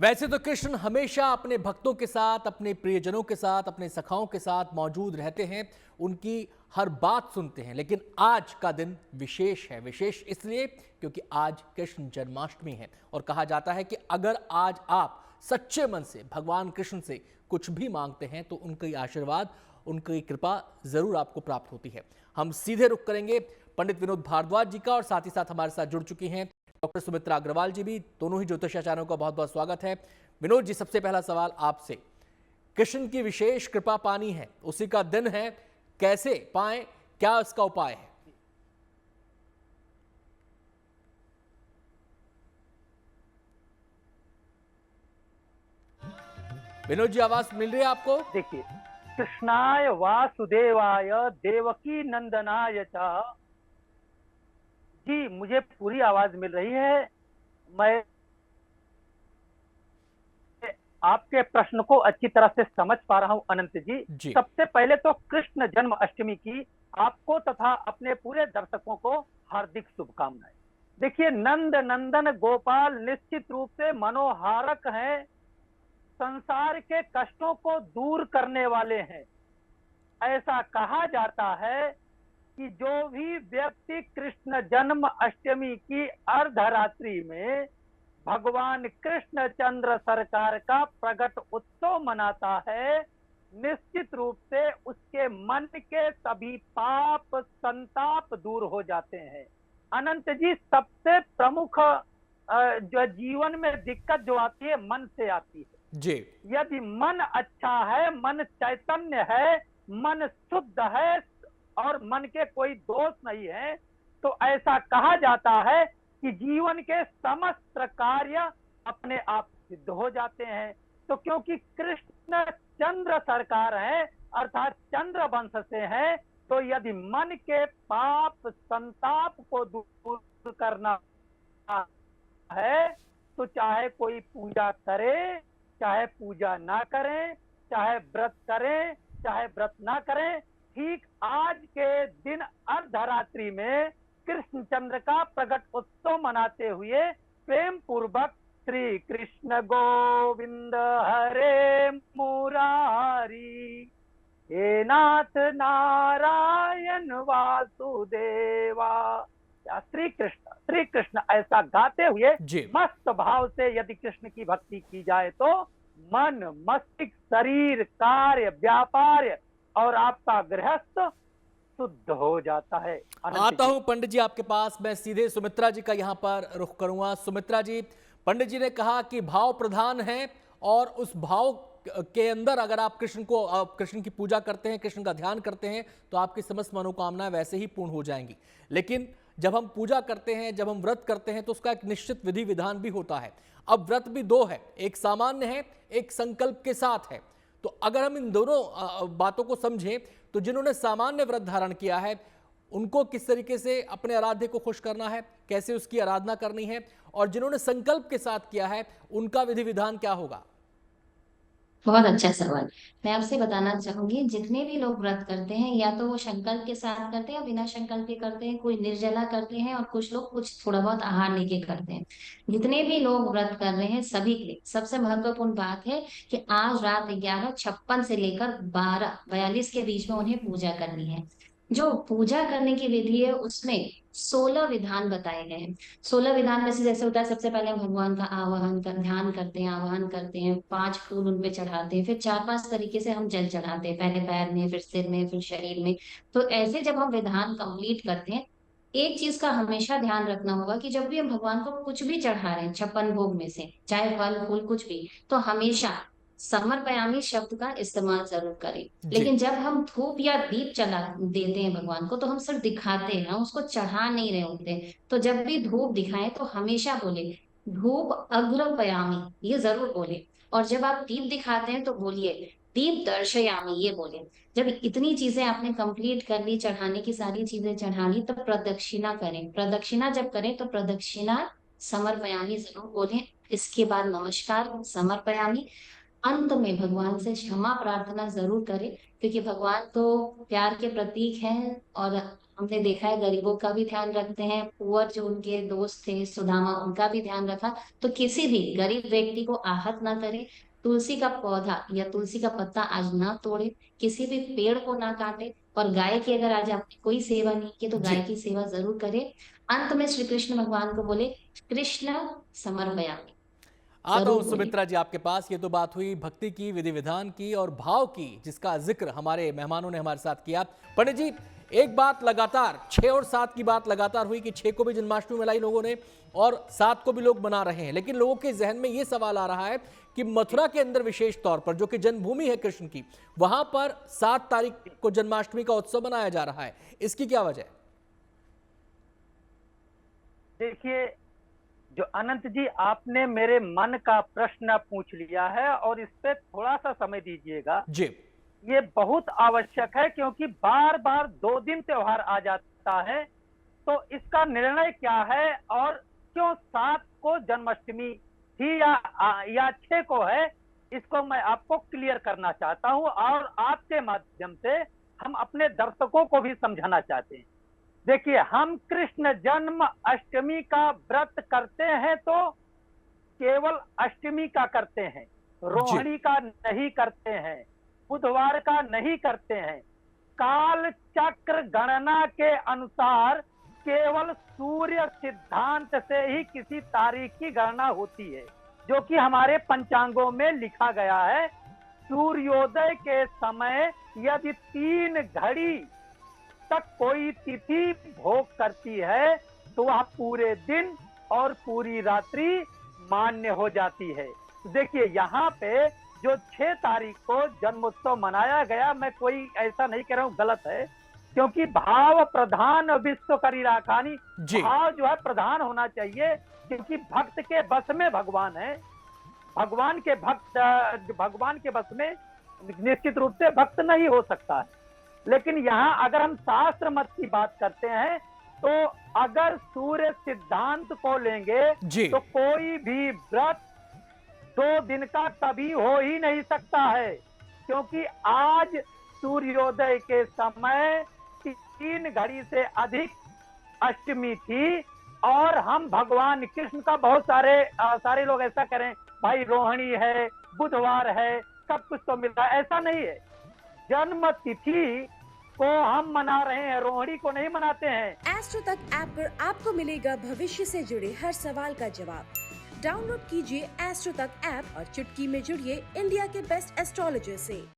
वैसे तो कृष्ण हमेशा अपने भक्तों के साथ, अपने प्रियजनों के साथ, अपने सखाओं के साथ मौजूद रहते हैं, उनकी हर बात सुनते हैं। लेकिन आज का दिन विशेष है। विशेष इसलिए क्योंकि आज कृष्ण जन्माष्टमी है और कहा जाता है कि अगर आज आप सच्चे मन से भगवान कृष्ण से कुछ भी मांगते हैं तो उनकी आशीर्वाद, उनकी कृपा जरूर आपको प्राप्त होती है। हम सीधे रुख करेंगे पंडित विनोद भारद्वाज जी का और साथ ही साथ हमारे साथ जुड़ चुकी हैं डॉक्टर सुमित्रा अग्रवाल जी भी। दोनों ही ज्योतिषाचार्यों का बहुत बहुत स्वागत है। विनोद जी, सबसे पहला सवाल आपसे, कृष्ण की विशेष कृपा पानी है, उसी का दिन है, कैसे पाएं, क्या इसका उपाय है? विनोद जी, आवाज मिल रही है आपको? देखिए, कृष्णाय वासुदेवाय देवकी नंदनाय च। जी, मुझे पूरी आवाज मिल रही है। मैं आपके प्रश्न को अच्छी तरह से समझ पा रहा हूं अनंत जी। जी। सबसे पहले तो कृष्ण जन्माष्टमी की आपको तथा अपने पूरे दर्शकों को हार्दिक शुभकामनाएं। देखिए, नंद नंदन गोपाल निश्चित रूप से मनोहारक हैं, संसार के कष्टों को दूर करने वाले हैं। ऐसा कहा जाता है कि जो भी व्यक्ति कृष्ण जन्म अष्टमी की अर्धरात्रि में भगवान कृष्ण चंद्र सरकार का प्रकट उत्सव मनाता है, निश्चित रूप से उसके मन के सभी पाप संताप दूर हो जाते हैं। अनंत जी, सबसे प्रमुख जो जीवन में दिक्कत जो आती है, मन से आती है। जी। यदि मन अच्छा है, मन चैतन्य है, मन शुद्ध है और मन के कोई दोष नहीं है, तो ऐसा कहा जाता है कि जीवन के समस्त कार्य अपने आप सिद्ध हो जाते हैं। तो क्योंकि कृष्ण चंद्र सरकार है, अर्थात चंद्र वंश से है, तो यदि मन के पाप संताप को दूर करना है, तो चाहे कोई पूजा करे, चाहे पूजा ना करें, चाहे व्रत करें, चाहे व्रत ना करें, ठीक आज के दिन अर्धरात्रि में कृष्णचंद्र का प्रकट उत्सव मनाते हुए प्रेम पूर्वक श्री कृष्ण गोविंद हरे मुरारी, हे नाथ नारायण वासुदेवा, श्री कृष्ण ऐसा गाते हुए मस्त भाव से यदि कृष्ण की भक्ति की जाए तो मन, मस्तिष्क, शरीर, कार्य, व्यापार और आपका गृहस्थ शुद्ध हो जाता है। आता हूं पंडित जी आपके पास, मैं सीधे सुमित्रा जी का यहां पर रुख करूंगा। सुमित्रा जी, पंडित जी ने कहा कि भाव प्रधान है और उस भाव के अंदर अगर आप कृष्ण की पूजा करते हैं, कृष्ण का ध्यान करते हैं, तो आपकी समस्त मनोकामनाएं वैसे ही पूर्ण हो जाएंगी। लेकिन जब हम पूजा करते हैं, जब हम व्रत करते हैं, तो उसका एक निश्चित विधि विधान भी होता है। अब व्रत भी दो है, एक सामान्य है, एक संकल्प के साथ है। तो अगर हम इन दोनों बातों को समझें तो जिन्होंने सामान्य व्रत धारण किया है उनको किस तरीके से अपने आराध्य को खुश करना है, कैसे उसकी आराधना करनी है, और जिन्होंने संकल्प के साथ किया है उनका विधि विधान क्या होगा? बहुत अच्छा सवाल। मैं आपसे बताना चाहूंगी, जितने भी लोग व्रत करते हैं या तो वो संकल्प के साथ करते हैं या बिना संकल्प के करते हैं, कोई निर्जला करते हैं और कुछ लोग कुछ थोड़ा बहुत आहार लेके करते हैं। जितने भी लोग व्रत कर रहे हैं सभी के लिए सबसे महत्वपूर्ण बात है कि आज रात 11:56 से लेकर 12:42 के बीच में उन्हें पूजा करनी है। जो पूजा करने की विधि है उसमें 16 विधान बताए गए हैं। 16 विधान में से जैसे होता है, सबसे पहले हम भगवान का आवाहन कर ध्यान करते हैं, आवाहन करते हैं, 5 फूल उन पे चढ़ाते हैं, फिर 4-5 तरीके से हम जल चढ़ाते हैं, पहले पैर में, फिर सिर में, फिर शरीर में। तो ऐसे जब हम विधान कंप्लीट करते हैं, एक चीज का हमेशा ध्यान रखना होगा कि जब भी हम भगवान को कुछ भी चढ़ा रहे हैं 56 भोग में से, चाहे फल फूल कुछ भी, तो हमेशा समर्पयामी शब्द का इस्तेमाल जरूर करें। लेकिन जब हम धूप या दीप चला देते हैं भगवान को, तो हम सिर्फ दिखाते हैं, उसको चढ़ा नहीं रहे होते। तो जब भी धूप दिखाएं तो हमेशा बोले धूप अग्रपयामी, ये जरूर बोले। और जब आप दीप दिखाते हैं तो बोलिए दीप दर्शयामी, ये बोले। जब इतनी चीजें आपने कंप्लीट कर ली, चढ़ाने की सारी चीजें चढ़ा ली, तब प्रदक्षिणा करें। प्रदक्षिणा जब करें तो प्रदक्षिणा समर्पयामी जरूर बोले। इसके बाद नमस्कार समर्पयामी, अंत में भगवान से क्षमा प्रार्थना जरूर करें, क्योंकि भगवान तो प्यार के प्रतीक हैं और हमने देखा है गरीबों का भी ध्यान रखते हैं, पुअर जो उनके दोस्त थे सुदामा उनका भी ध्यान रखा। तो किसी भी गरीब व्यक्ति को आहत ना करे, तुलसी का पौधा या तुलसी का पत्ता आज ना तोड़े, किसी भी पेड़ को ना काटे, और गाय की अगर आज आपने कोई सेवा नहीं की तो जी, गाय की सेवा जरूर करे। अंत में श्री कृष्ण भगवान को बोले कृष्ण समर्पयामि, आता हूं जरूर बोले। सुमित्रा जी आपके पास। ये तो बात हुई भक्ति की, विधि विधान की और भाव की, जिसका जिक्र हमारे मेहमानों ने हमारे साथ किया। पंडित जी, एक बात लगातार 6 और 7 की बात लगातार हुई कि 6 को भी जन्माष्टमी मनाई लोगों ने और 7 को भी लोग मना रहे हैं, लेकिन लोगों के जहन में ये सवाल आ रहा है कि मथुरा के अंदर विशेष तौर पर, जो कि जन्मभूमि है कृष्ण की, वहां पर 7 तारीख को जन्माष्टमी का उत्सव मनाया जा रहा है। इसकी क्या वजह है? देखिए, जो अनंत जी आपने मेरे मन का प्रश्न पूछ लिया है और इस पे थोड़ा सा समय दीजिएगा। जी, ये बहुत आवश्यक है क्योंकि बार बार 2 दिन त्योहार आ जाता है, तो इसका निर्णय क्या है और क्यों 7 को जन्माष्टमी थी या 6 को है, इसको मैं आपको क्लियर करना चाहता हूं और आपके माध्यम से हम अपने दर्शकों को भी समझाना चाहते हैं। देखिए, हम कृष्ण जन्म अष्टमी का व्रत करते हैं तो केवल अष्टमी का करते हैं, जी, रोहिणी का नहीं करते हैं, बुधवार का नहीं करते हैं। काल चक्र गणना के अनुसार केवल सूर्य सिद्धांत से ही किसी तारीख की गणना होती है, जो कि हमारे पंचांगों में लिखा गया है। सूर्योदय के समय यदि 3 घड़ी तक कोई तिथि भोग करती है तो वह पूरे दिन और पूरी रात्रि मान्य हो जाती है। देखिए, यहाँ पे जो 6 तारीख को जन्मोत्सव मनाया गया, मैं कोई ऐसा नहीं कह रहा हूँ गलत है, क्योंकि भाव प्रधान विश्व करी राखानी, जी, भाव जो है प्रधान होना चाहिए, क्योंकि भक्त के बस में भगवान है। भगवान के बस में निश्चित रूप से भक्त नहीं हो सकता है। लेकिन यहाँ अगर हम शास्त्र मत की बात करते हैं तो अगर सूर्य सिद्धांत को लेंगे जी, तो कोई भी व्रत 2 दिन का कभी हो ही नहीं सकता है, क्योंकि आज सूर्योदय के समय 3 घड़ी से अधिक अष्टमी थी और हम भगवान कृष्ण का बहुत सारे लोग ऐसा करें भाई रोहिणी है, बुधवार है, सब कुछ तो मिल रहा है, ऐसा नहीं है। जन्म तिथि को हम मना रहे हैं, रोहिणी को नहीं मनाते हैं। एस्ट्रो तक ऐप पर आपको मिलेगा भविष्य से जुड़े हर सवाल का जवाब। डाउनलोड कीजिए एस्ट्रो तक ऐप और चुटकी में जुड़िए इंडिया के बेस्ट एस्ट्रोलॉजर से।